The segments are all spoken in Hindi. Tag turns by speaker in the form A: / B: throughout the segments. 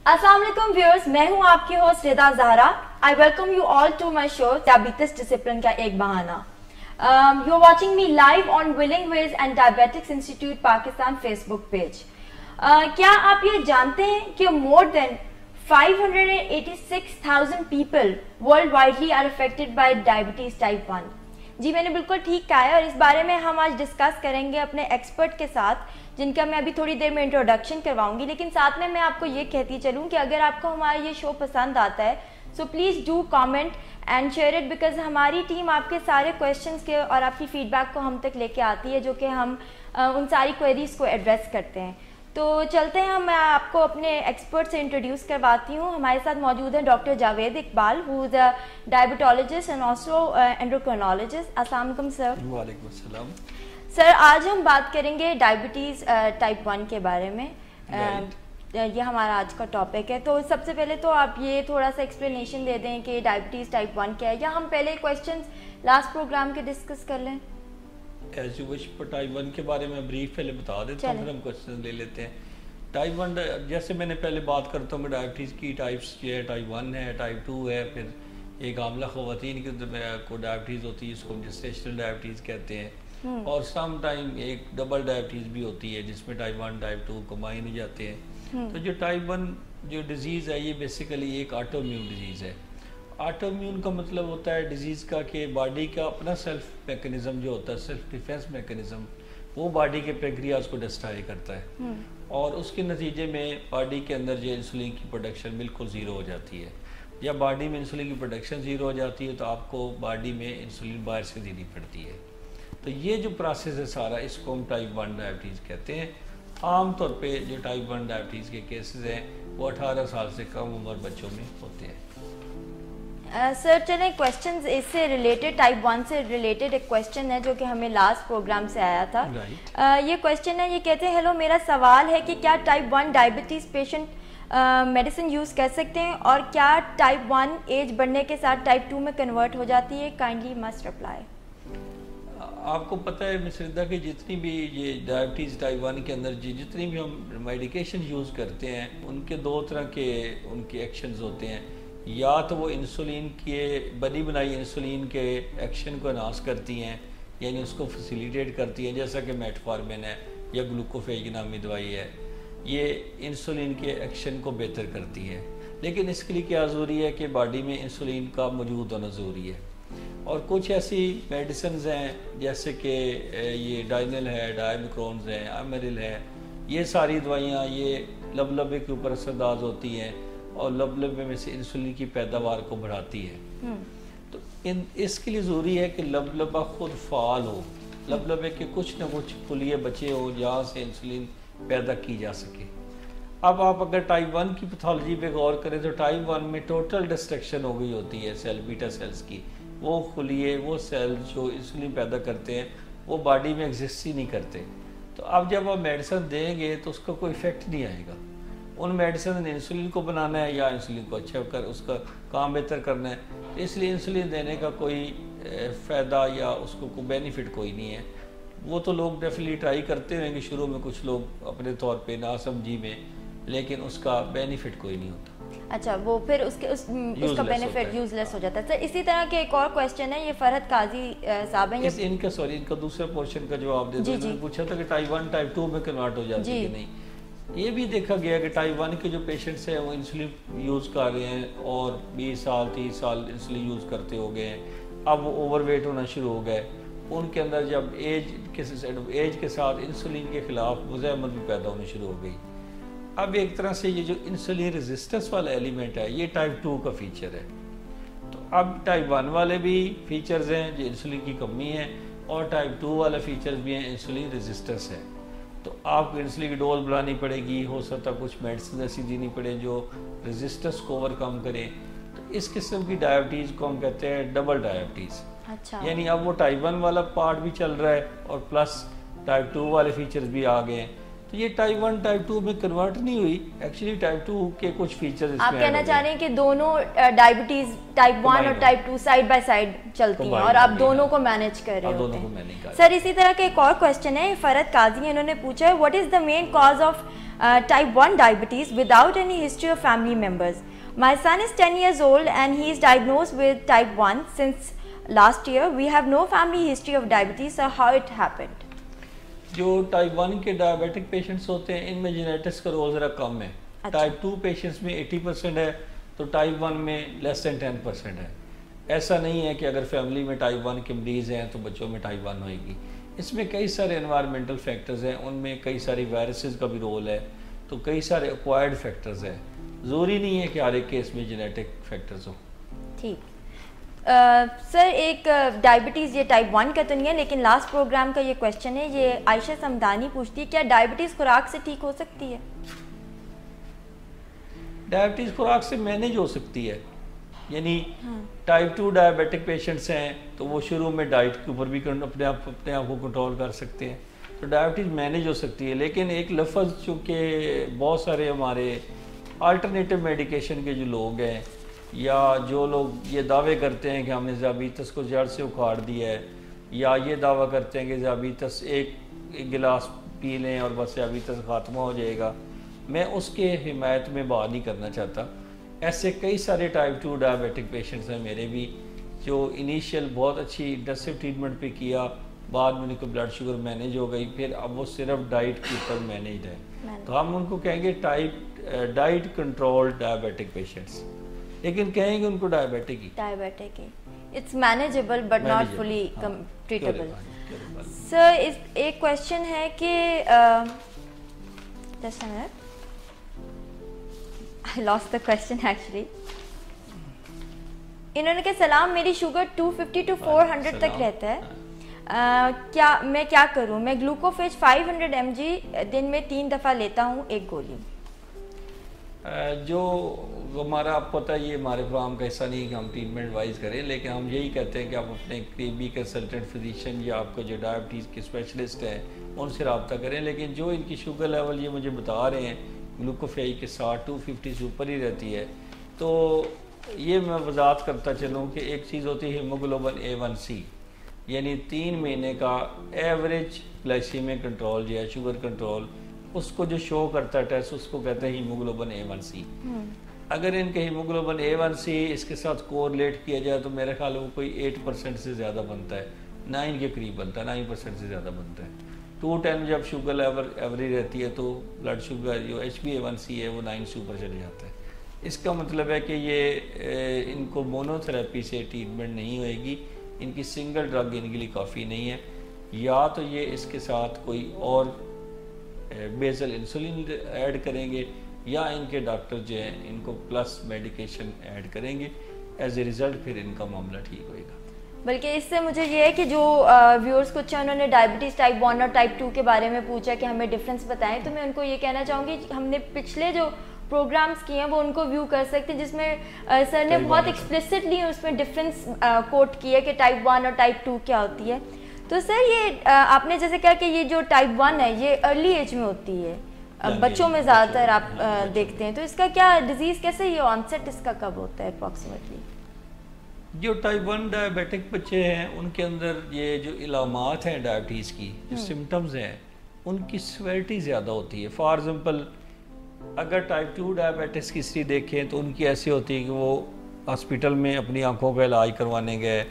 A: अस्सलाम वालेकुम व्यूअर्स, मैं हूं आपकी host Rida Zahra. I welcome you all to my show diabetes discipline का एक बहाना। You are watching me live on willing ways and diabetics institute Pakistan Facebook page. क्या आप ये जानते हैं कि more than 586,000 people worldwide are affected by diabetes type 1? जी मैंने बिल्कुल ठीक कहा है और इस बारे में हम आज डिस्कस करेंगे अपने एक्सपर्ट के साथ, जिनका मैं अभी थोड़ी देर में इंट्रोडक्शन करवाऊंगी। लेकिन साथ में मैं आपको ये कहती चलूँ कि अगर आपको हमारा ये शो पसंद आता है so please do comment and share it, because हमारी टीम आपके सारे क्वेश्चंस के और आपकी फीडबैक को हम तक लेके आती है, जो कि हम उन सारी क्वेरीज को एड्रेस करते हैं। तो चलते हैं, मैं आपको अपने एक्सपर्ट से इंट्रोड्यूस करवाती हूँ। हमारे साथ मौजूद हैं doctor Javed Iqbal, who is a diabetologist and also endocrinologist. अस्सलाम वालेकुम सर।
B: वालेकुम अस्सलाम।
A: सर आज हम बात करेंगे डायबिटीज़ टाइप 1 के बारे में। ये हमारा आज का टॉपिक है। तो सबसे पहले तो आप ये थोड़ा सा एक्सप्लेनेशन दे दें कि डायबिटीज़ टाइप 1 क्या है, या हम पहले क्वेश्चंस लास्ट प्रोग्राम के डिस्कस कर लें।
B: एज यू विश, पर टाइप 1 के बारे में ब्रीफ पहले बता देता हूँ, फिर हम क्वेश्चन ले लेते हैं। टाइप 1 जैसे मैंने पहले बात करता हूँ, डायबिटीज़ की टाइप्स जो है टाइप 1 है, टाइप 2 है, फिर एक आमला ख़वातीन को डायबिटीज़ होती है, इसको हम जेस्टेशनल डायबिटीज़ कहते हैं, और सम टाइम एक डबल डायबिटीज़ भी होती है जिसमें टाइप 1 टाइप 2 कंबाइन हो जाते हैं। तो जो टाइप 1 जो डिज़ीज़ है ये बेसिकली एक ऑटोइम्यून डिज़ीज़ है। ऑटोइम्यून का मतलब होता है डिजीज़ का कि बॉडी का अपना सेल्फ मैकेनिज्म जो होता है, सेल्फ डिफेंस मैकेनिज्म, वो बॉडी के पैंक्रियाज को डिस्ट्रॉय करता है और उसके नतीजे में बॉडी के अंदर जो इंसुलिन की प्रोडक्शन बिल्कुल ज़ीरो हो जाती है। जब बॉडी में इंसुलिन की प्रोडक्शन ज़ीरो हो जाती है तो आपको बॉडी में इंसुलिन बाहर से देनी पड़ती है। तो ये जो प्रोसेस है सारा, इसको हम टाइप 1 डायबिटीज़ कहते हैं। आम तौर पे जो टाइप 1 डायबिटीज़ के केसेस हैं वो 18 साल से कम उम्र बच्चों में होते हैं।
A: सर चलें क्वेश्चंस इससे रिलेटेड, टाइप 1 से रिलेटेड एक क्वेश्चन है जो कि हमें लास्ट प्रोग्राम से आया था। ये क्वेश्चन है, ये कहते हैं, हेलो मेरा सवाल है कि क्या type 1 diabetes patient medicine use कर सकते हैं और क्या टाइप 1 एज बढ़ने के साथ टाइप 2 में कन्वर्ट हो जाती है? Kindly must reply.
B: आपको पता है मिश्रिदा कि जितनी भी ये डायबिटीज़ टाइप 1 के अंदर जितनी भी हम मेडिकेशन यूज़ करते हैं उनके दो तरह के उनके एक्शंस होते हैं। या तो वो इंसुलिन के बनी बनाई इंसुलिन के एक्शन को एनहांस करती हैं, यानी उसको फैसिलिटेट करती हैं, जैसा कि मेटफॉर्मिन है या ग्लूकोफेज नामी दवाई है, ये इंसुलिन के एक्शन को बेहतर करती है। लेकिन इसके लिए क्या ज़रूरी है कि बॉडी में इंसुलिन का मौजूद होना ज़रूरी है। और कुछ ऐसी मेडिसिन हैं जैसे कि ये डाइनल है, डायमिक्रोन्स हैं, अमेरिल है, ये सारी दवाइयाँ ये लबलबे के ऊपर असरदार होती हैं और लबलबे में से इंसुलिन की पैदावार को बढ़ाती है। तो इसके लिए ज़रूरी है कि लबलबा खुद फ़ाल हो, लबलबे के कुछ ना कुछ पुलिये बचे हो जहाँ से इंसुलिन पैदा की जा सके। अब आप अगर टाइप 1 की पैथोलॉजी पे गौर करें तो टाइप 1 में टोटल डिस्ट्रक्शन हो गई होती है सेल बीटा सेल्स की। वो खुलिए वो सेल्स जो इंसुलिन पैदा करते हैं वो बॉडी में एग्जिस्ट ही नहीं करते। तो अब जब आप मेडिसिन देंगे तो उसका कोई इफेक्ट नहीं आएगा। उन मेडिसिन ने इंसुलिन को बनाना है या इंसुलिन को अच्छा कर उसका काम बेहतर करना है, इसलिए इंसुलिन देने का कोई फ़ायदा या उसको कोई बेनिफिट कोई नहीं है। वो तो लोग डेफिनेटली ट्राई करते रहेंगे शुरू में, कुछ लोग अपने तौर पे नासमझी में, लेकिन उसका बेनिफिट कोई नहीं होता।
A: अच्छा, वो फिर उसका बेनिफिट यूजलेस हो जाता है। सर इसी तरह के एक और क्वेश्चन है, ये फरहत काजी साहब हैं,
B: इनका दूसरा क्वेश्चन का जवाब दे दो। पूछा था कि टाइप 1 टाइप 2 में कन्वर्ट हो जाती है कि नहीं। ये भी देखा गया कि टाइप 1 के जो पेशेंट्स हैं वो इंसुलिन यूज़ कर रहे हैं और 20 साल 30 साल इंसुलिन यूज़ करते हो गए हैं, अब वो ओवरवेट होना शुरू हो गए। उनके अंदर जब एज के साथ इंसुलिन के खिलाफ मुज़ाहमत भी पैदा होनी शुरू हो गई। अब एक तरह से ये जो इंसुलिन रेजिस्टेंस वाला एलिमेंट है ये टाइप 2 का फीचर है। तो अब टाइप 1 वाले भी फीचर्स हैं जो इंसुलिन की कमी है, और टाइप 2 वाला फीचर्स भी हैं इंसुलिन रेजिस्टेंस है। तो आपको इंसुलिन की डोज बढ़ानी पड़ेगी, हो सकता है कुछ मेडिसिन ऐसी देनी पड़े जो रेजिस्टेंस को ओवरकम करें। तो इस किस्म की डायबिटीज़ को हम कहते हैं डबल डायबिटीज़।
A: अच्छा।
B: यानी अब वो टाइप 1 वाला पार्ट भी चल रहा है और प्लस टाइप 2 वाले फीचर्स भी आ गए हैं। तो ये टाइप 1 टाइप 2 में कन्वर्ट नहीं हुई, एक्चुअली टाइप 2 के कुछ फीचर्स
A: आप कहना चाह रहे हैं कि दोनों डायबिटीज टाइप 1 और टाइप 2 साइड बाय साइड चलती हैं और आप दोनों को मैनेज कर रहे होते हैं। सर इसी तरह का एक और क्वेश्चन है, फरहत काजी इन्होंने पूछा है, what is the main cause of type 1 diabetes without any history of family members. My son is 10 years old and he is diagnosed with type 1 since last year. We have no family history of diabetes, so how it happened?
B: जो टाइप 1 के डायबिटिक पेशेंट्स होते हैं इनमें जेनेटिक्स का रोल ज़रा कम है। टाइप 2 पेशेंट्स में 80% है, तो टाइप 1 में लेस दैन 10% है। ऐसा नहीं है कि अगर फैमिली में टाइप 1 के मरीज़ हैं तो बच्चों में टाइप 1 होएगी। इसमें कई सारे एनवायरमेंटल फैक्टर्स हैं, उनमें कई सारी वायरसेस का भी रोल है, तो कई सारे एक्वायर्ड फैक्टर्स हैं। ज़रूरी नहीं है कि हर एक केस में जेनेटिक फैक्टर्स हो।
A: ठीक। सर एक डायबिटीज़ ये टाइप 1 का तो नहीं है, लेकिन लास्ट प्रोग्राम का ये क्वेश्चन है, ये आयशा समदानी पूछती है, क्या डायबिटीज़ खुराक से ठीक हो सकती है?
B: डायबिटीज़ खुराक से मैनेज हो सकती है, यानी टाइप 2 डायबिटिक पेशेंट्स हैं तो वो शुरू में डाइट के ऊपर भी अपने आप को कंट्रोल कर सकते हैं, तो डायबिटीज़ मैनेज हो सकती है। लेकिन एक लफ्ज़ चूँकि बहुत सारे हमारे अल्टरनेटिव मेडिकेशन के जो लोग हैं या जो लोग ये दावे करते हैं कि हमने ज़ियाबीतस को जड़ से उखाड़ दिया है, या ये दावा करते हैं कि ज़ियाबीतस एक गिलास पी लें और बस ज़ियाबीतस ख़त्म हो जाएगा, मैं उसके हिमायत में बात नहीं करना चाहता। ऐसे कई सारे टाइप 2 डायबिटिक पेशेंट्स हैं मेरे भी, जो इनिशियल बहुत अच्छी इंटेंसिव ट्रीटमेंट पे किया, बाद में उनको ब्लड शुगर मैनेज हो गई, फिर अब वो सिर्फ डाइट के ऊपर मैनेज है, तो हम उनको कहेंगे डाइट कंट्रोल डायबिटिक पेशेंट्स, लेकिन कहेंगे उनको diabetic he.
A: It's manageable but not fully treatable. Sir एक क्वेश्चन है कि just a minute, I lost the question actually. इन्होंने कहा सलाम, मेरी शुगर 250 to 400 तक रहता है, मैं क्या करूं? मैं ग्लूकोफेज 500 mg दिन में 3 दफ़ा लेता हूं, एक गोली।
B: जो हमारा आपको पता है ये हमारे प्रोग्राम का हिस्सा नहीं कि हम ट्रीटमेंट वाइज करें, लेकिन हम यही कहते हैं कि आप अपने करीबी कंसल्टेंट फिजिशियन या आपको जो डायबिटीज़ के स्पेशलिस्ट हैं उनसे रब्ता करें। लेकिन जो इनकी शुगर लेवल ये मुझे बता रहे हैं ग्लूकोफेज के साथ 250 से ऊपर ही रहती है, तो ये मैं वजाहत करता चलूँ कि एक चीज़ होती है हीमोग्लोबिन A1C, यानी 3 महीने का एवरेज ग्लाइसीमिक कंट्रोल जो है शुगर कंट्रोल, उसको जो शो करता है टेस्ट उसको कहते हैं हीमोग्लोबिन A1C। अगर इनके हीमोग्लोबिन A1C इसके साथ कोरिलेट किया जाए तो मेरे ख्याल वो कोई 8% से ज़्यादा बनता है, 9 के करीब बनता है, 9% से ज़्यादा बनता है। 210 जब शुगर लेवल एवरेज रहती है तो ब्लड शुगर जो HbA1c है वो 9 से ऊपर चले जाता है। इसका मतलब है कि ये इनको मोनोथेरेपी से ट्रीटमेंट नहीं होएगी, इनकी सिंगल ड्रग इनके लिए काफ़ी नहीं है, या तो ये इसके साथ कोई और बेसल इंसुलिन ऐड करेंगे या इनके डॉक्टर जो हैं इनको प्लस मेडिकेशन ऐड करेंगे, एज ए रिज़ल्ट फिर इनका मामला ठीक होएगा।
A: बल्कि इससे मुझे ये है कि जो व्यूअर्स कुछ हैं उन्होंने डायबिटीज़ टाइप 1 और टाइप 2 के बारे में पूछा कि हमें डिफरेंस बताएं, तो मैं उनको ये कहना चाहूँगी हमने पिछले जो प्रोग्राम्स किए हैं वो उनको व्यू कर सकते हैं, जिसमें सर ने बहुत एक्सप्लिसिटली उसमें डिफरेंस कोट किया कि टाइप 1 और टाइप 2 क्या होती है। तो सर ये आपने जैसे कहा कि ये जो टाइप 1 है ये अर्ली एज में होती है, बच्चों में ज़्यादातर आप देखते हैं, तो इसका क्या डिजीज़ कैसे ये ऑनसेट इसका कब होता है अप्रॉक्सीमेटली?
B: जो टाइप 1 डायबिटिक बच्चे हैं उनके अंदर ये जो इलामात हैं डायबिटीज़ की, जो सिम्टम्स हैं उनकी सिवियरिटी ज़्यादा होती है। फॉर एग्ज़ाम्पल अगर टाइप 2 डायबिटिक्स की हिस्ट्री देखें तो उनकी ऐसी होती है कि वो हॉस्पिटल में अपनी आंखों का इलाज करवाने गए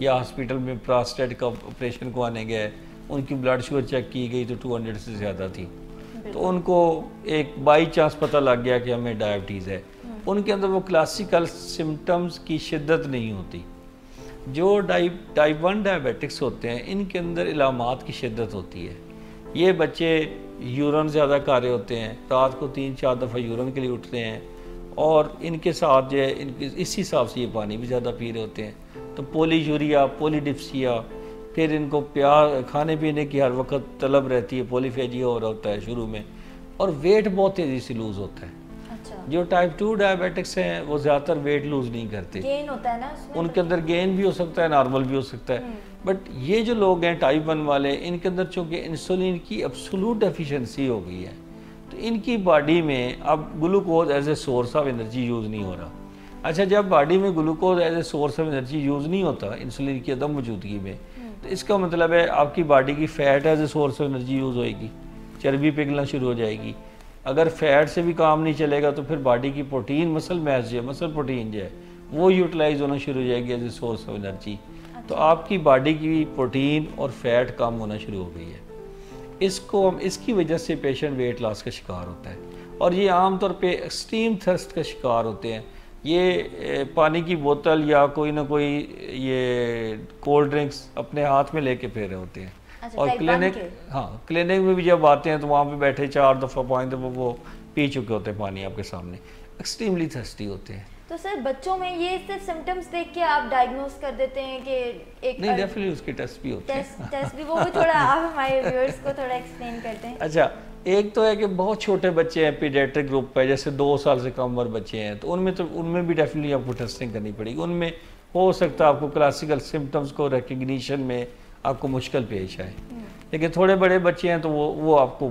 B: या हॉस्पिटल में प्रोस्टेट का ऑपरेशन करवाने गए, उनकी ब्लड शुगर चेक की गई तो 200 से ज़्यादा थी, तो उनको एक बाई चांस पता लग गया कि हमें डायबिटीज़ है। उनके अंदर वो क्लासिकल सिम्टम्स की शिद्दत नहीं होती। जो टाइप 1 डायबिटिक्स होते हैं इनके अंदर इलामात की शिद्दत होती है। ये बच्चे यूरन ज़्यादा कर रहे होते हैं, रात को 3-4 दफ़ा यूरन के लिए उठते हैं, और इनके साथ जो है इनके इस हिसाब से ये पानी भी ज़्यादा पी रहे होते हैं, तो पोलीयूरिया, पॉलीडिप्सिया, फिर इनको प्यार खाने पीने की हर वक्त तलब रहती है, पॉलीफेजिया हो रहा होता है शुरू में, और वेट बहुत तेज़ी से लूज़ होता है। अच्छा। जो टाइप 2 डायबिटिक्स हैं वो ज़्यादातर वेट लूज़ नहीं करते, गेन होता है ना उसमें, उनके अंदर गेन भी हो सकता है, नॉर्मल भी हो सकता है। बट ये जो लोग हैं टाइप 1 वाले, इनके अंदर चूँकि इंसुलिन की एब्सोल्यूट डेफिशिएंसी हो गई है, तो इनकी बॉडी में अब glucose as a source of energy use नहीं हो रहा। अच्छा, जब बॉडी में glucose as a source of energy use नहीं होता इंसुलिन की अदम मौजूदगी में, तो इसका मतलब है आपकी बॉडी की fat as a source of energy use होएगी, चर्बी पिघलना शुरू हो जाएगी, अगर फैट से भी काम नहीं चलेगा तो फिर बॉडी की प्रोटीन मसल मैस जो है, मसल प्रोटीन जो है वो यूटिलाइज होना शुरू हो जाएगी as a source of energy. तो आपकी बॉडी की प्रोटीन और फैट कम होना शुरू हो गई है। इसकी वजह से पेशेंट वेट लॉस का शिकार होता है और ये आमतौर पे एक्सट्रीम थर्स्ट का शिकार होते हैं। ये पानी की बोतल या कोई ना कोई ये कोल्ड ड्रिंक्स अपने हाथ में लेके फिर रहे होते हैं।
A: अच्छा,
B: और क्लिनिक में भी जब आते हैं तो वहाँ पे बैठे 4 दफ़ा 5 दफ़ा वो पी चुके होते हैं पानी आपके सामने, एक्सट्रीमली थर्स्टी होते हैं।
A: तो सर बच्चों में ये सिर्फ सिम्टम्स देख के आप डायग्नोस कर देते हैं कि एक
B: नहीं, डेफिनेटली उसके टेस्ट भी होते हैं।
A: टेस्ट भी, वो भी थोड़ा आप हमारे व्यूअर्स को थोड़ा एक्सप्लेन करते हैं।
B: अच्छा, एक तो है कि बहुत छोटे बच्चे हैं, पीडियाट्रिक ग्रुप है, जैसे 2 साल से कम उम्र बच्चे हैं, तो उनमें भी डेफिनेटली आपको टेस्टिंग करनी पड़ेगी। उनमें हो सकता है आपको क्लासिकल सिम्टम्स को रिकग्निशन में आपको मुश्किल पेश आए, लेकिन थोड़े बड़े बच्चे हैं तो वो आपको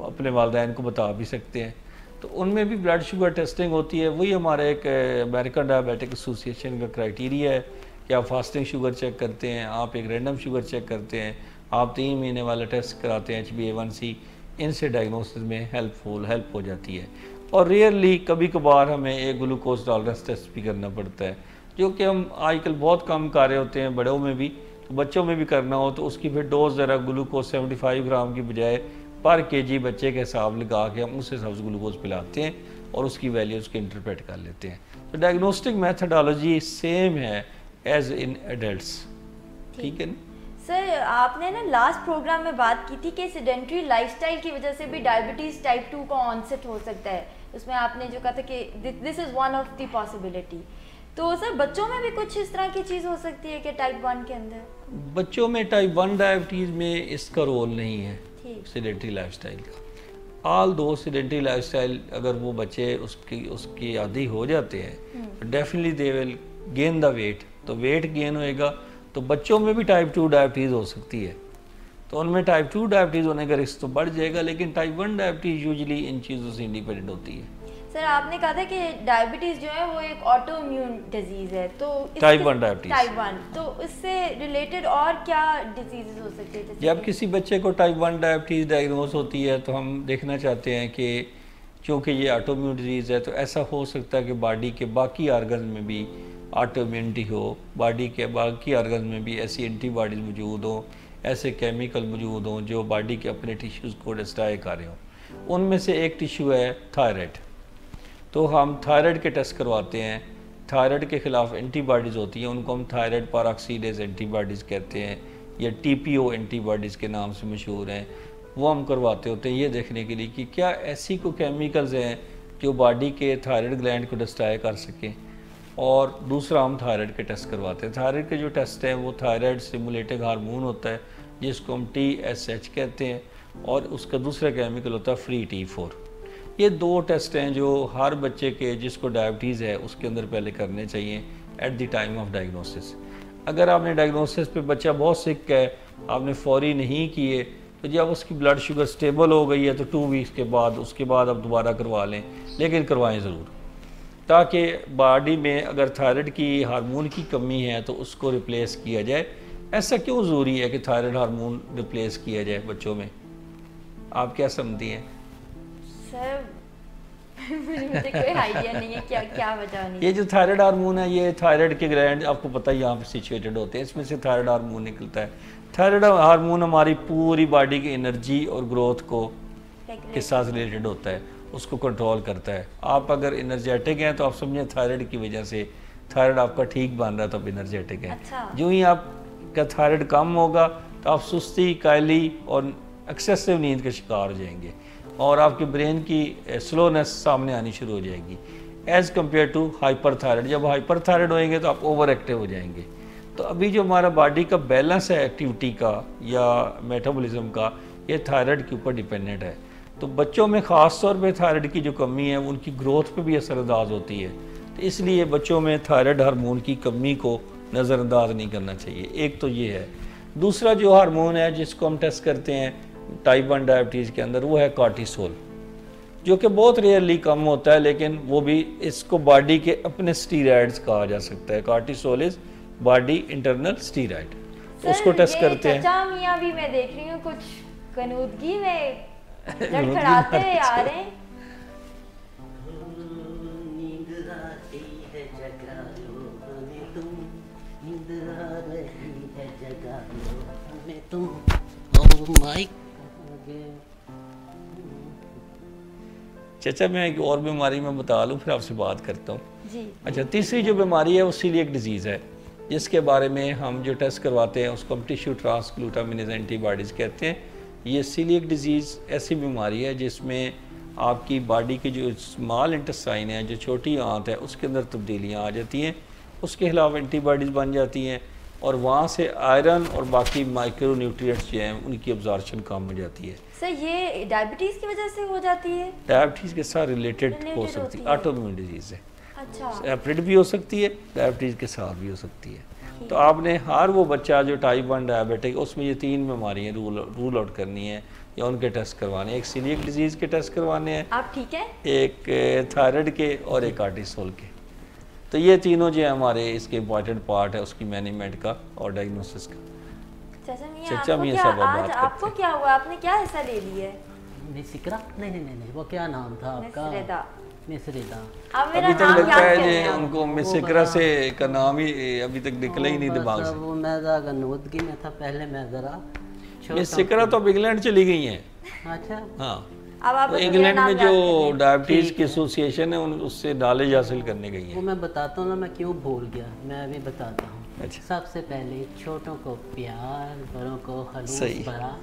B: अपने वालिदैन को बता भी सकते हैं। तो उनमें भी ब्लड शुगर टेस्टिंग होती है। वही हमारा एक अमेरिकन डायबिटिक एसोसिएशन का क्राइटेरिया है कि आप फास्टिंग शुगर चेक करते हैं, आप एक रैंडम शुगर चेक करते हैं, आप 3 महीने वाला टेस्ट कराते हैं HbA1c। इनसे डायग्नोसिस में हेल्प हो जाती है। और रियरली कभी कभार हमें एक ग्लूकोज टॉलरेंस टेस्ट भी करना पड़ता है, जो कि हम आजकल बहुत कम कर रहे होते हैं, बड़ों में भी। तो बच्चों में भी करना हो तो उसकी फिर डोज ज़रा ग्लूकोज 75 ग्राम की बजाय पर केजी बच्चे के हिसाब लगा के हम उस हिसाब से ग्लूकोज पिलाते हैं और उसकी वैल्यूज़ को इंटरप्रेट कर लेते हैं। तो डायग्नोस्टिक मेथडोलॉजी सेम है एज इन एडल्ट्स। ठीक है ना
A: सर, आपने ना लास्ट प्रोग्राम में बात की थी कि सेडेंटरी लाइफस्टाइल की वजह से भी डायबिटीज़ टाइप 2 का ऑनसेट हो सकता है। उसमें आपने जो कहा था कि this is one of the possibility. तो सर बच्चों में भी कुछ इस तरह की चीज़ हो सकती है कि टाइप 1 के अंदर?
B: बच्चों में टाइप 1 डायबिटीज़ में इसका रोल नहीं है सेडेंटरी लाइफस्टाइल का। ऑल दो सेडेंटरी लाइफस्टाइल अगर वो बच्चे उसकी आदी हो जाते हैं तो definitely they will gain the weight. तो वेट गेन होएगा तो बच्चों में भी टाइप 2 डायबिटीज़ हो सकती है। तो उनमें टाइप 2 डायबिटीज़ होने का रिस्क तो बढ़ जाएगा, लेकिन टाइप 1 डायबिटीज़ यूजुअली इन चीज़ों से इंडिपेंडेंट होती है।
A: सर आपने कहा था कि डायबिटीज़ जो है वो एक ऑटो इम्यून डिजीज़ है, तो
B: टाइप 1 डायबिटीज़,
A: टाइप 1, तो इससे रिलेटेड और क्या डिजीज़ हो सकते हैं?
B: जब किसी बच्चे को टाइप 1 डायबिटीज़ डायग्नोज होती है तो हम देखना चाहते हैं कि चूँकि ये ऑटो इम्यून डिजीज़ है तो ऐसा हो सकता है कि बॉडी के बाकी आर्गन में भी ऑटो इम्यूनिटी हो, बॉडी के बाकी आर्गन में भी ऐसी एंटीबॉडीज़ मौजूद हों, ऐसे केमिकल मौजूद हों जो बॉडी के अपने टिश्यूज़ को डिस्ट्रॉय कर रहे हों। उनमें से एक टिश्यू है थायराइड। तो हम थायराइड के टेस्ट करवाते हैं। थायराइड के ख़िलाफ़ एंटीबॉडीज़ होती हैं, उनको हम थायराइड पेरोक्सीडेज एंटीबॉडीज़ कहते हैं या TPO एंटीबॉडीज़ के नाम से मशहूर हैं। वो हम करवाते होते हैं ये देखने के लिए कि क्या ऐसी कोई केमिकल्स हैं जो बॉडी के थायराइड ग्लैंड को डिस्ट्रॉय कर सकें। और दूसरा हम थायराइड के टेस्ट करवाते हैं। थायराइड के जो टेस्ट हैं वो थायराइड स्टिमुलेटिंग हार्मोन होता है जिसको हम TSH कहते हैं, और उसका दूसरा केमिकल होता है फ्री T4। ये 2 टेस्ट हैं जो हर बच्चे के जिसको डायबिटीज़ है उसके अंदर पहले करने चाहिए at the time of diagnosis. अगर आपने डायग्नोसिस पे बच्चा बहुत सिक है, आपने फौरी नहीं किए, तो जब उसकी ब्लड शुगर स्टेबल हो गई है तो 2 वीक्स के बाद उसके बाद आप दोबारा करवा लें, लेकिन करवाएं ज़रूर, ताकि बॉडी में अगर थायराइड की हार्मोन की कमी है तो उसको रिप्लेस किया जाए। ऐसा क्यों ज़रूरी है कि थायराइड हार्मोन रिप्लेस किया जाए बच्चों में? आप क्या समझती हैं?
A: सर मुझे कोई आइडिया नहीं है क्या वजह नहीं।
B: ये जो थायराइड हार्मोन है, ये थायराइड के ग्लैंड आपको पता है यहाँ पे सिचुएटेड होते हैं, इसमें से थायराइड हार्मोन निकलता है। थायराइड हार्मोन हमारी पूरी बॉडी की एनर्जी और ग्रोथ को के साथ रिलेटेड होता है, उसको कंट्रोल करता है। आप अगर एनर्जेटिक हैं तो आप समझें थायराइड की वजह से थायराइड आपका ठीक बन रहा है तो आप एनर्जेटिक हैं।
A: अच्छा।
B: जो ही आपका थायराइड कम होगा तो आप सुस्ती, कायली और एक्सेसिव नींद के शिकार हो जाएंगे और आपके ब्रेन की स्लोनेस सामने आनी शुरू हो जाएगी as compare to hyperthyroid. जब हाइपर थायराइड होएंगे तो आप ओवर एक्टिव हो जाएंगे। तो अभी जो हमारा बॉडी का बैलेंस है एक्टिविटी का या मेटाबॉलिज्म का, ये थायराइड के ऊपर डिपेंडेंट है। तो बच्चों में ख़ास तौर पे थायराइड की जो कमी है उनकी ग्रोथ पे भी असरअंदाज होती है। तो इसलिए बच्चों में थायराइड हार्मोन की कमी को नज़रअंदाज नहीं करना चाहिए। एक तो ये है। दूसरा जो हार्मोन है जिसको हम टेस्ट करते हैं टाइप 1 डायबिटीज़ के अंदर, वो है कॉर्टिसोल, जो कि बहुत रेयरली कम होता है, लेकिन वो भी इसको बॉडी के अपने स्टीरॉयड्स कहा जा सकता है। Cortisol is body internal steroid, उसको टेस्ट करते हैं।
A: चाचा मियां भी मैं देख रही हूँ कुछ कनूदगी में लड़खड़ाते आ रहे हैं।
C: है जगा लो हमें तुम, नींद आ रही है जगा लो हमें तुम, ओ माइक।
B: चाचा मैं एक और बीमारी में बता लूँ फिर आपसे बात करता हूँ।
A: जी।
B: अच्छा, तीसरी जो बीमारी है वो सीलिएक डिजीज़ है, जिसके बारे में हम जो टेस्ट करवाते हैं उसको हम टिश्यू ट्रांसग्लूटामिनेज एंटीबॉडीज़ कहते हैं। ये सीलिएक डिजीज़ ऐसी बीमारी है जिसमें आपकी बॉडी की जो स्मॉल इंटेस्टाइन है, जो छोटी आंत है, उसके अंदर तब्दीलियाँ आ जाती हैं, उसके खिलाफ एंटीबॉडीज़ बन जाती हैं और वहाँ से आयरन और बाकी माइक्रो न्यूट्रिएंट्स जो हैं उनकी अब्जॉर्प्शन कम हो जाती है।
A: सर ये डायबिटीज़ की वजह से हो जाती है?
B: डायबिटीज़ के साथ रिलेटेड हो सकती है, ऑटोइम्यून डिजीज़ है।
A: अच्छा।
B: सेपरेट भी हो सकती है, डायबिटीज़ के साथ भी हो सकती है। तो आपने हर वो बच्चा जो टाइप 1 डायबिटिक, उसमें ये 3 बीमारियाँ रूल आउट करनी है या उनके टेस्ट करवाने हैं। एक सीलिएक डिजीज़ के टेस्ट करवाने हैं,
A: आप ठीक है,
B: एक थायराइड के और एक कार्टिसोल के। तो ये तीनों जो है हमारे इसके इम्पॉर्टेंट पार्ट है उसकी मैनेजमेंट का और डायग्नोसिस का।
A: चाचा मियां आपको क्या हुआ, आपने क्या हिस्सा ले लिया है?
C: मिसिक्रा? नहीं, वो क्या नाम था आपका? मिसरिदा।
B: अभी तक लगता है कि उनको मिसिक्रा से का नाम ही अभी तक निकला ही नहीं दिमाग से।
C: वो मैं ज़रा नोदगी में था पहले, मैं ज़रा
B: मिसिक्रा तो अब इंग्लैंड चली गई हैं।
C: अच्छा।
B: हाँ,
A: अब आप
B: तो इंग्लैंड में जो डायबिटीज़ की एसोसिएशन है उससे नॉलेज हासिल करने गई है।
C: वो मैं बताता हूँ ना, मैं क्यों भूल गया, मैं अभी बताता हूँ।
B: अच्छा।
C: सबसे पहले छोटों को प्यार, बड़ों को खलूस भरा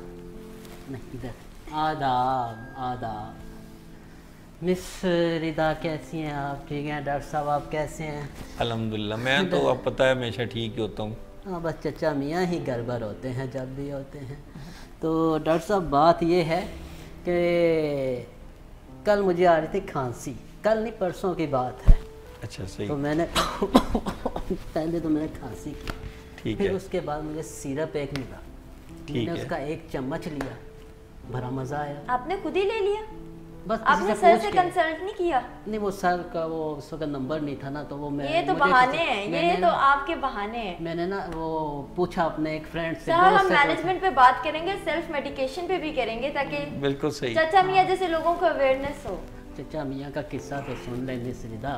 C: नहीं इधर आदाब। मिस रिदा कैसी हैं आप? ठीक हैं डॉक्टर साहब, आप कैसे हैं?
B: अल्हम्दुलिल्लाह, मैं तो अब पता है हमेशा ठीक ही होता हूँ।
C: हाँ, बस चचा मियाँ ही गड़बड़ होते हैं जब भी होते हैं। तो डॉक्टर साहब बात ये है कि कल मुझे आ रही थी खांसी, कल नहीं परसों की बात है।
B: अच्छा, सही।
C: तो मैंने पहले तो मैंने खांसी की,
B: ठीक
C: फिर
B: है।
C: उसके बाद मुझे सिरप एक मिला, मैंने उसका एक चम्मच लिया, बड़ा मज़ा आया।
A: आपने खुद ही ले लिया?
C: बस
A: आपने सर से कंसल्ट नहीं किया?
C: नहीं, वो सर का वो उस वक्त नंबर नहीं था ना, तो वो मैं
A: ये तो बहाने हैं, ये तो आपके बहाने हैं।
C: मैंने ना वो पूछा अपने एक फ्रेंड से।
A: सर हम मैनेजमेंट पे बात करेंगे, सेल्फ मेडिकेशन पे भी करेंगे, ताकि
B: बिल्कुल सही
A: चाचा मियाँ जैसे लोगों को अवेयरनेस हो।
C: चाचा मियाँ का किस्सा तो सुन लें मिसरिदा।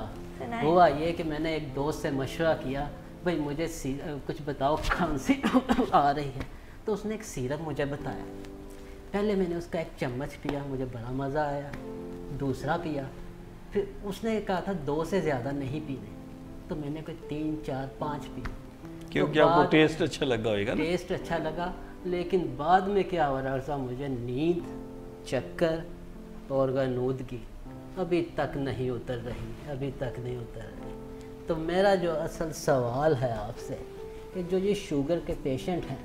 C: हुआ ये कि मैंने एक दोस्त से मशवरा किया, भाई मुझे कुछ बताओ, खांसी आ रही है। तो उसने एक सिरप मुझे बताया, पहले मैंने उसका एक चम्मच पिया, मुझे बड़ा मज़ा आया। दूसरा पिया, फिर उसने कहा था 2 से ज़्यादा नहीं पीने, तो मैंने कोई 3, 4, 5 पी।
B: क्योंकि आपको टेस्ट अच्छा लगा होगा ना?
C: टेस्ट अच्छा लगा, लेकिन बाद में क्या हो रहा था, मुझे नींद, चक्कर और गनूदगी अभी तक नहीं उतर रही। तो मेरा जो असल सवाल है आपसे कि जो ये शुगर के पेशेंट हैं,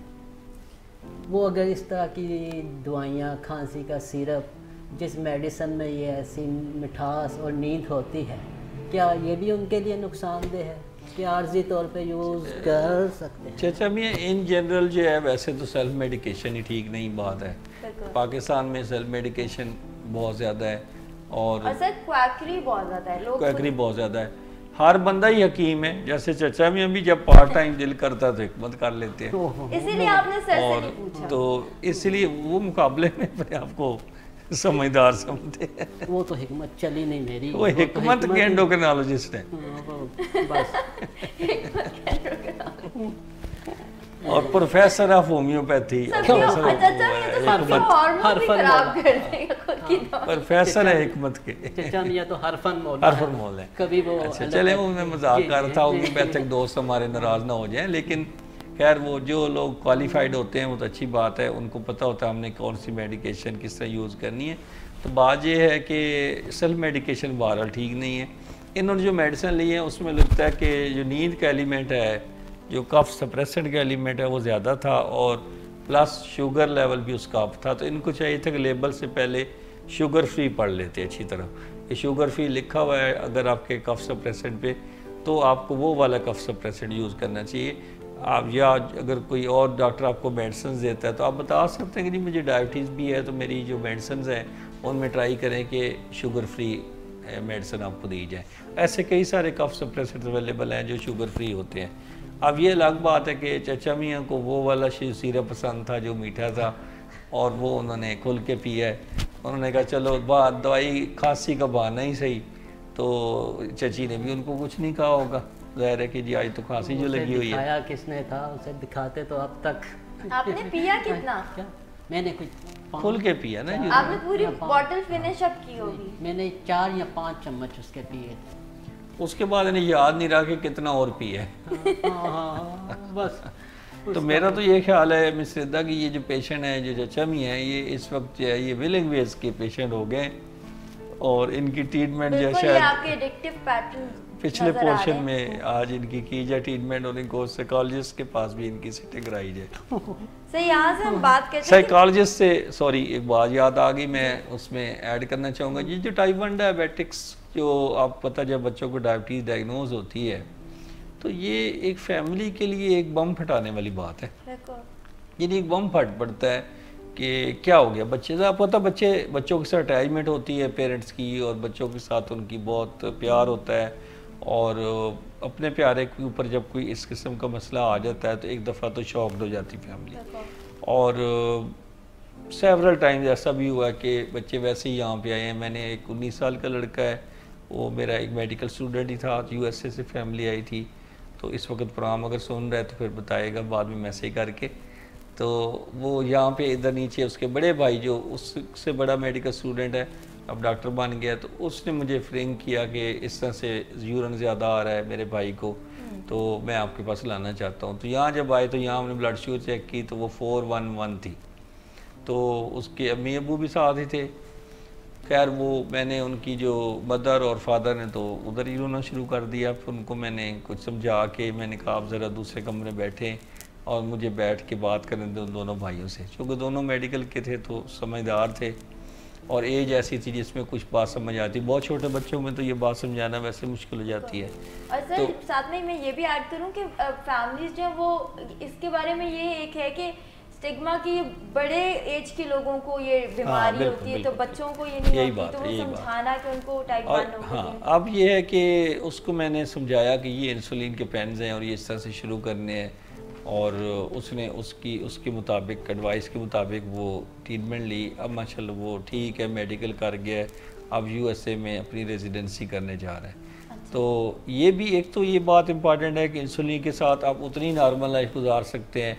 C: वो अगर इस तरह की दवाइयाँ, खांसी का सिरप, जिस मेडिसिन में ये ऐसी मिठास और नींद होती है, क्या ये भी उनके लिए नुकसानदेह है? क्या आर्जी तौर पे यूज़ कर सकते हैं?
B: चाचा मियाँ इन जनरल जो है वैसे तो सेल्फ मेडिकेशन ही ठीक नहीं बात है। पाकिस्तान में सेल्फ मेडिकेशन बहुत ज़्यादा है और
A: सर क्वैकरी बहुत ज़्यादा है, लोग
B: क्वैकरी बहुत ज़्यादा है। हर बंदा ही हकीम है, जैसे चाचा मियाँ भी जब पार्ट टाइम दिल करता तो हिकमत कर लेते हैं,
A: इसीलिए आपने सर से नहीं पूछा।
B: तो इसलिए वो मुकाबले में अपने आपको समझदार समझते हैं।
C: वो तो हिकमत चली नहीं मेरी,
B: वो हिकमत के एंडोक्रिनोलॉजिस्ट हैं
C: बस।
B: और प्रोफेसर ऑफ होम्योपैथी, प्रोफेसर है हिकमत के।
C: चचा मियाँ तो हरफन मौला
B: है।
C: कभी वो
B: अच्छा चले, वो मैं मजाक कर रहा था, होम्योपैथिक दोस्त हमारे नाराज ना हो जाएं, लेकिन खैर वो जो लोग क्वालिफाइड होते हैं वो तो अच्छी बात है, उनको पता होता है हमने कौन सी मेडिकेशन किस तरह यूज़ करनी है। तो बात ये है कि सेल्फ मेडिकेशन बहरहाल ठीक नहीं है। इन्होंने जो मेडिसिन ली है उसमें लगता है कि जो नींद का एलिमेंट है, जो कफ सप्रेसेंट का एलिमेंट है वो ज़्यादा था और प्लस शुगर लेवल भी उसका अप था। तो इनको चाहिए था कि लेबल से पहले शुगर फ्री पढ़ लेते अच्छी तरह, कि शुगर फ्री लिखा हुआ है अगर आपके कफ सप्रेसेंट पे, तो आपको वो वाला कफ सप्रेसेंट यूज़ करना चाहिए। आप या अगर कोई और डॉक्टर आपको मेडिसिन देता है तो आप बता सकते हैं कि जी मुझे डायबिटीज़ भी है, तो मेरी जो मेडिसिन हैं उनमें ट्राई करें कि शुगर फ्री मेडिसिन आपको दी जाए। ऐसे कई सारे कफ सप्रेसेंट अवेलेबल हैं जो शुगर फ्री होते हैं। अब ये अलग बात है कि चचा मियाँ को वो वाला सिरप पसंद था जो मीठा था और वो उन्होंने खुल के पिया है। उन्होंने कहा चलो दवाई खांसी का बहाना ही सही, तो चची ने भी उनको कुछ नहीं कहा होगा, जाहिर है कि जी आज तो खांसी जो लगी हुई है।
C: दिखाया किसने था, उसे दिखाते तो अब तक।
A: आपने पिया कितना?
C: क्या मैंने कुछ
B: खुल के पिया ना जी।
A: आपने पूरी बॉटल फिनिश अप की होगी।
C: मैंने 4 या 5 चम्मच उसके पिए।
B: उसके बाद इन्हें याद नहीं रहा कि कितना और पिया है।
C: हाँ, बस
B: तो मेरा तो ये ख्याल है मिस रिदा कि ये जो पेशेंट है, जो चचा मी है, ये इस वक्त जो है ये विलिंग वेज के पेशेंट हो गए और इनकी ट्रीटमेंट जो
A: बिल्कुल, ये आपके एडिक्टिव पैटर्न
B: पिछले पोर्शन में आज इनकी की जाए ट्रीटमेंट और इनको साइकोलॉजिस्ट के पास भी इनकी सिटिंग कराई जाए।
A: सही, यहाँ से हम बात करते हैं
B: साइकोलॉजिस्ट से सॉरी एक बात याद आ गई, मैं उसमें ऐड करना चाहूँगा। ये जो टाइप 1 डायबिटिक्स जो आप पता जब बच्चों को डायबिटीज़ डायग्नोज होती है तो ये एक फैमिली के लिए एक बम फटाने वाली बात है। यानी एक बम फट पड़ता है कि क्या हो गया बच्चे से। आपको पता बच्चों के साथ अटैचमेंट होती है पेरेंट्स की और बच्चों के साथ उनकी बहुत प्यार होता है और अपने प्यारे के ऊपर जब कोई इस किस्म का मसला आ जाता है तो एक दफ़ा तो शॉक्ड हो जाती फैमिली। और सेवरल टाइम्स ऐसा भी हुआ कि बच्चे वैसे ही यहाँ पे आए हैं। मैंने एक 19 साल का लड़का है, वो मेरा एक मेडिकल स्टूडेंट ही था, USA से फैमिली आई थी। तो इस वक्त प्रोग्राम अगर सुन रहे तो फिर बताएगा बाद में मैसेज करके। तो वो यहाँ पे इधर नीचे उसके बड़े भाई जो उससे बड़ा मेडिकल स्टूडेंट है, अब डॉक्टर बन गया, तो उसने मुझे फ्रेम किया कि इस तरह से यूरिन ज़्यादा आ रहा है मेरे भाई को, तो मैं आपके पास लाना चाहता हूँ। तो यहाँ जब आए तो यहाँ हमने ब्लड शुगर चेक की तो वो 411 थी। तो उसके अम्मी अबू भी साथ ही थे। खैर वो मैंने उनकी जो मदर और फादर ने तो उधर ही रोना शुरू कर दिया। फिर उनको मैंने कुछ समझा के मैंने कहा आप ज़रा दूसरे कमरे बैठें और मुझे बैठ के बात करने दें उन दोनों भाइयों से, क्योंकि दोनों मेडिकल के थे तो समझदार थे और एज ऐसी थी जिसमें कुछ बात समझ आती। बहुत छोटे बच्चों में तो ये बात समझाना वैसे मुश्किल हो जाती है।
A: और सर तो, साथ में मैं ये भी ऐड करूँ कि फैमिलीज जो वो इसके बारे में ये एक है कि स्टिग्मा की बड़े एज के लोगों को ये बीमारी होती है, तो बच्चों को ये नहीं होती, तो वो समझाना कि उनको टाइप 1 हो।
B: हाँ, अब ये है कि उसको मैंने समझाया कि ये इंसुलिन के पेन्स हैं और ये इस तरह से शुरू करने हैं और उसने उसके मुताबिक एडवाइस के मुताबिक वो ट्रीटमेंट ली। अब माशाल्लाह वो ठीक है, मेडिकल कर गया है, अब USA में अपनी रेजिडेंसी करने जा रहा है। अच्छा। तो ये भी एक तो ये बात इम्पॉर्टेंट है कि इंसुलिन के साथ आप उतनी नॉर्मल लाइफ गुजार सकते हैं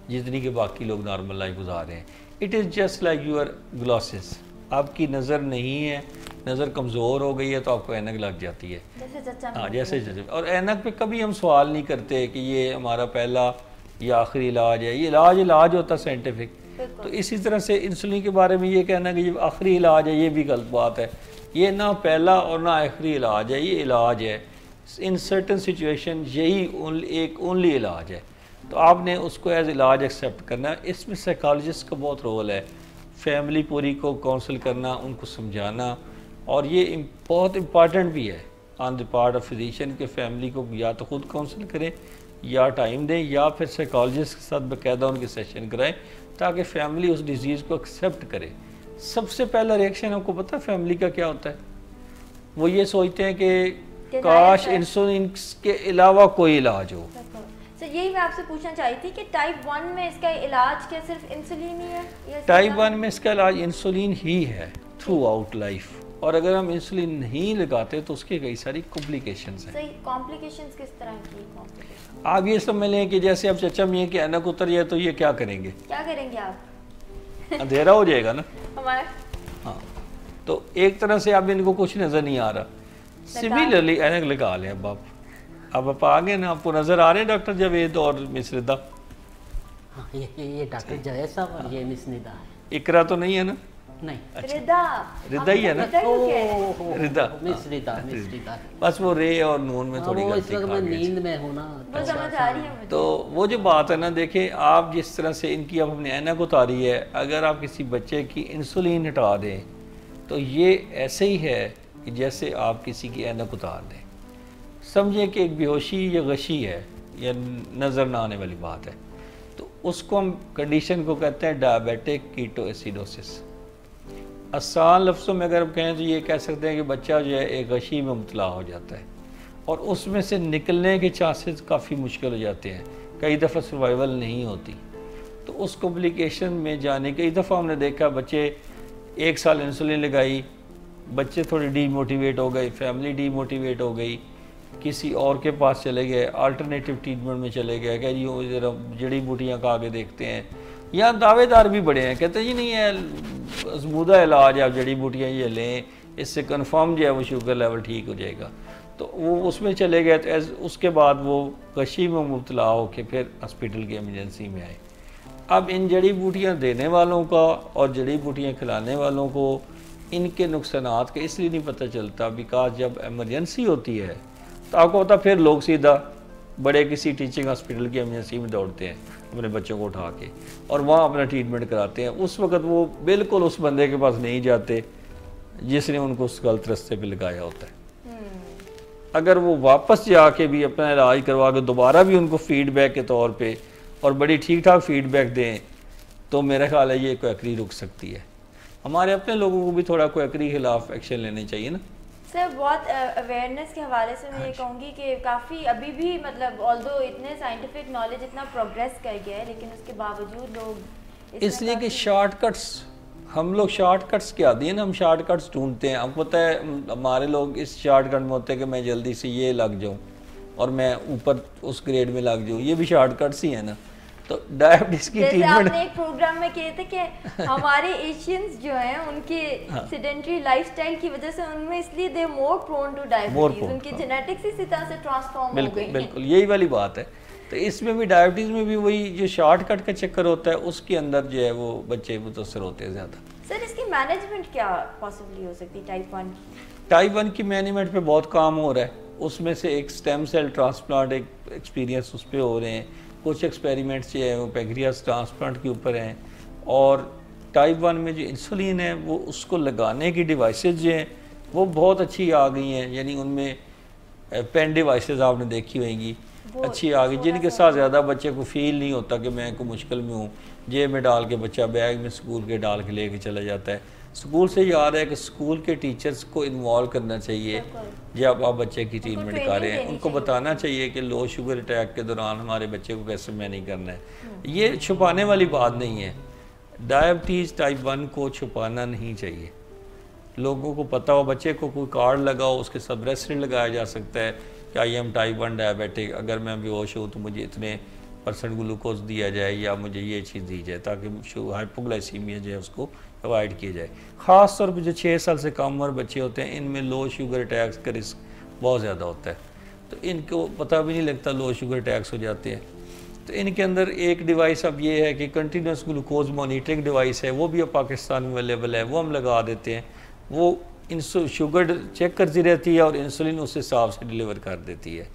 B: जितनी कि बाकी लोग नॉर्मल लाइफ गुजार रहे हैं। It is just like your glasses. आपकी नज़र नहीं है, नज़र कमज़ोर हो गई है तो आपको ऐनक लग जाती है। हाँ, जैसे और ऐनक पे कभी हम सवाल नहीं करते कि ये हमारा पहला या आखिरी इलाज है। ये इलाज होता है साइंटिफिक। तो इसी तरह से इंसुलिन के बारे में ये कहना कि ये आखिरी इलाज है, ये भी गलत बात है। ये ना पहला और ना आखिरी इलाज है, ये इलाज है। इन सर्टन सिचुएशन यही एक ओनली इलाज है, तो आपने उसको एज इलाज एक्सेप्ट करना है। इसमें साइकोलॉजिस्ट का बहुत रोल है, फैमिली पूरी को काउंसिल करना, उनको समझाना, और ये बहुत इम्पॉर्टेंट भी है on the part of physician के फैमिली को या तो खुद काउंसिल करें या टाइम दें या फिर साइकोलॉजिस्ट के साथ बाकायदा उनके सेशन कराएं ताकि फैमिली उस डिजीज़ को एक्सेप्ट करे। सबसे पहला रिएक्शन आपको पता है फैमिली का क्या होता है? वो ये सोचते हैं कि काश इंसुलिन के अलावा कोई इलाज हो।
A: सर यही मैं आपसे पूछना चाहती थी कि टाइप 1 में इसका इलाज क्या सिर्फ इंसुलिन ही है?
B: टाइप 1 में इसका इलाज इंसुलिन ही है थ्रू आउट लाइफ, और अगर हम इंसुलिन नहीं लगाते तो उसकी कई सारी कॉम्प्लिकेशंस हैं।
A: सही, कॉम्प्लिकेशंस किस तरह की कॉम्प्लिकेशंस?
B: आप ये समझ लें कि जैसे अब चचा मियाँ की ऐनक उतर जाए तो ये क्या करेंगे?
A: क्या करेंगे आप?
B: अंधेरा हो जाएगा ना
A: हमारा।
B: हाँ, तो एक तरह से अब इनको कुछ नज़र नहीं आ रहा, सिमिलरली ऐनक लगा लें। अब आप आ गए ना, आपको नज़र आ रहे हैं डॉक्टर जावेद और मिस रिदा?
C: हाँ, ये डॉक्टर जावेद साहब और ये मिस निदा।
B: इकरा तो नहीं है ना?
C: नहीं,
B: रिदा ही है ना? रिदा,
C: मिस रिदा।
B: बस वो रे और नून में थोड़ी गलती
C: मैं नींद में हूँ ना,
A: वो समझ आ रही है मुझे।
B: तो वो जो बात है ना, देखें आप जिस तरह से इनकी अब हमने ऐनक उतारी है, अगर आप किसी बच्चे की इंसुलिन हटा दें तो ये ऐसे ही है कि जैसे आप किसी की ऐनक उतार दें। समझें कि एक बेहोशी या गशी है या नज़र ना आने वाली बात है, तो उसको हम कंडीशन को कहते हैं डायबिटिक कीटोएसिडोसिस। आसान लफ्ज़ों में अगर हम कहें तो ये कह सकते हैं कि बच्चा जो है एक गशी में मुबतला हो जाता है और उसमें से निकलने के चांसेस काफ़ी मुश्किल हो जाते हैं, कई दफ़ा सर्वाइवल नहीं होती। तो उस कॉम्प्लिकेशन में जाने कई दफ़ा हमने देखा बच्चे 1 साल इंसुलिन लगाई, बच्चे थोड़े डीमोटिवेट हो गए, फैमिली डीमोटिवेट हो गई, किसी और के पास चले गए, अल्टरनेटिव ट्रीटमेंट में चले गए, क्या जी वो जरा जड़ी बूटियाँ खा के देखते हैं। यहाँ दावेदार भी बड़े हैं, कहते हैं जी नहीं है आजमूदा इलाज है, आप जड़ी बूटियाँ ये लें, इससे कंफर्म जो है वो शुगर लेवल ठीक हो जाएगा। तो वो उसमें चले गए, तो उसके बाद वो कशी में मुब्तला होकर फिर हॉस्पिटल की एमरजेंसी में आए। अब इन जड़ी बूटियाँ देने वालों का और जड़ी बूटियाँ खिलाने वालों को इनके नुकसानात का इसलिए नहीं पता चलता, बिकॉज जब एमरजेंसी होती है तो आपको पता फिर लोग सीधा बड़े किसी टीचिंग हॉस्पिटल की एमरजेंसी में दौड़ते हैं अपने बच्चों को उठा के और वहाँ अपना ट्रीटमेंट कराते हैं। उस वक्त वो बिल्कुल उस बंदे के पास नहीं जाते जिसने उनको उस गलत रास्ते पे लगाया होता है। अगर वो वापस जाके भी अपना इलाज करवा के दोबारा भी उनको फीडबैक के तौर पे और बड़ी ठीक ठाक फीडबैक दें तो मेरा ख्याल है ये क्वैकरी रुक सकती है। हमारे अपने लोगों को भी थोड़ा क्वैकरी के खिलाफ एक्शन लेने चाहिए ना।
A: सर बहुत अवेयरनेस के हवाले से मैं ये कहूँगी कि काफ़ी अभी भी मतलब ऑल्दो इतने साइंटिफिक नॉलेज इतना प्रोग्रेस कर गया है, लेकिन उसके बावजूद लोग
B: इसलिए कि शॉर्टकट्स, हम लोग शॉर्टकट्स के आदी हैं ना, हम शॉर्टकट्स ढूंढते हैं। आपको पता है हमारे लोग इस शॉर्टकट में होते हैं कि मैं जल्दी से ये लग जाऊं और मैं ऊपर उस ग्रेड में लग जाऊं, ये भी शॉर्टकट्स ही है ना। तो डायबिटीज की ट्रीटमेंट
A: आपने एक प्रोग्राम में कहे थे कि हमारे एशियंस जो हैं उनके सेडेंटरी लाइफस्टाइल की वजह से उनमें इसलिए दे मोर प्रोन टू डायबिटीज, उनकी जेनेटिक्स इसी तरह से ट्रांसफॉर्म हो गई।
B: बिल्कुल यही वाली बात है। तो इसमें भी डायबिटीज़ में भी वही जो शॉर्टकट का चक्कर होता है उसके अंदर जो है वो बच्चे मुतासर होते हैं ज़्यादा।
A: सर इसकी मैनेजमेंट क्या पॉसिबली हो सकती है
B: टाइप 1 की मैनेजमेंट पे बहुत काम हो रहा है। उसमें से एक स्टेम सेल ट्रांसप्लांट एक एक्सपीरियंस उस पर हो रहे हैं, कुछ एक्सपेरिमेंट्स जो है वो पैंक्रियास ट्रांसप्लांट के ऊपर हैं, और टाइप 1 में जो इंसुलिन है वो उसको लगाने की डिवाइसेस जो हैं वो बहुत अच्छी आ गई हैं। यानी उनमें पेन डिवाइसेस आपने देखी होंगी अच्छी आ गई, जिनके साथ ज़्यादा बच्चे को फील नहीं होता कि मैं को मुश्किल में हूँ, जेब में डाल के बच्चा बैग में स्कूल के डाल के लेके चला जाता है। स्कूल से याद है कि स्कूल के टीचर्स को इन्वॉल्व करना चाहिए जब आप बच्चे की ट्रीटमेंट कर रहे हैं, उनको बताना चाहिए कि लो शुगर अटैक के दौरान हमारे बच्चे को कैसे मैनेज करना है। ये छुपाने वाली बात नहीं है, डायबिटीज़ टाइप 1 को छुपाना नहीं चाहिए। लोगों को पता हो, बच्चे को कोई कार्ड लगाओ, उसके साथ ब्रेसलेट लगाया जा सकता है कि आई एम टाइप 1 डायबिटिक, अगर मैं बेहोश हूँ तो मुझे इतने % ग्लूकोज दिया जाए या मुझे ये चीज़ दी जाए ताकि हाइपोग्लाइसीमिया जो है उसको अवॉइड किया जाए। ख़ास तौर पर जो 6 साल से कम उम्र बच्चे होते हैं इनमें लो शुगर अटैक्स का रिस्क बहुत ज़्यादा होता है, तो इनको पता भी नहीं लगता लो शुगर अटैक्स हो जाते हैं। तो इनके अंदर एक डिवाइस अब ये है कि कंटिन्यूस ग्लूकोज मॉनिटरिंग डिवाइस है, वो भी अब पाकिस्तान में अवेलेबल है, वो हम लगा देते हैं। वो शुगर चेक करती रहती है और इंसुलिन उस हिसाब से डिलीवर कर देती है।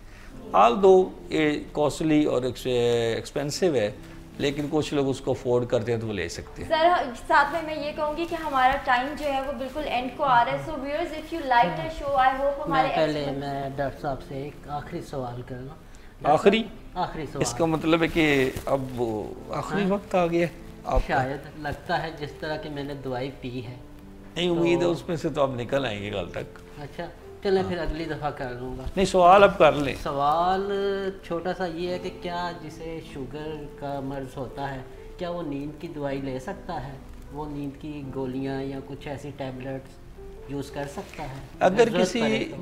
B: आल दो ये कॉस्टली और एक्सपेंसिव है, लेकिन कुछ लोग उसको अफोर्ड करते हैं तो वो ले सकते हैं।
A: सर साथ में मैं ये कहूँगी कि हमारा टाइम जो है वो बिल्कुल एंड को आ रहा है। So viewers if you like the show, I hope हमारे
C: मैं डॉक्टर साहब से एक आखिरी सवाल करना।
B: आखिरी
C: सवाल,
B: इसका मतलब है कि अब वो आखिरी वक्त आ गया है।
C: शायद लगता है जिस तरह की मैंने दवाई पी है,
B: नहीं उम्मीद है उसमें से तो आप निकल आएंगे कल तक।
C: अच्छा चलें फिर अगली दफ़ा कर लूँगा।
B: नहीं सवाल अब कर लें।
C: सवाल छोटा सा ये है कि क्या जिसे शुगर का मर्ज होता है क्या वो नींद की दवाई ले सकता है? वो नींद की गोलियां या कुछ ऐसी टैबलेट्स यूज़ कर सकता है?
B: अगर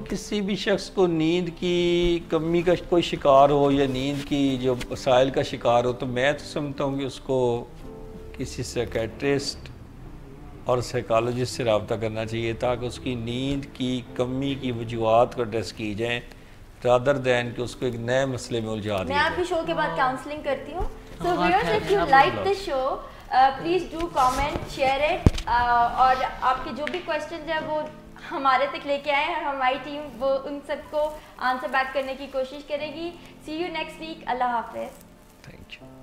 B: किसी भी शख्स को नींद की कमी का कोई शिकार हो या नींद की जो मसाइल का शिकार हो, तो मैं तो समझता हूँ कि उसको किसी साइकियाट्रिस्ट और साइकोलॉजिस्ट से रब्ता करना चाहिए ताकि उसकी नींद की कमी की वजूहत को एड्रेस की जाए, रादर दैन कि उसको एक नए मसले में उलझा दिया।
A: मैं आपकी शो के बाद काउंसलिंग करती हूँ। So viewers if you like the show please do comment, share it, और आपके जो भी क्वेश्चन है वो हमारे तक लेके आए और हमारी टीम वो उन सबको आंसर बैक करने की कोशिश करेगी। सी यू नेक्स्ट वीक। अल्लाह हाफिज़।
B: Thank you.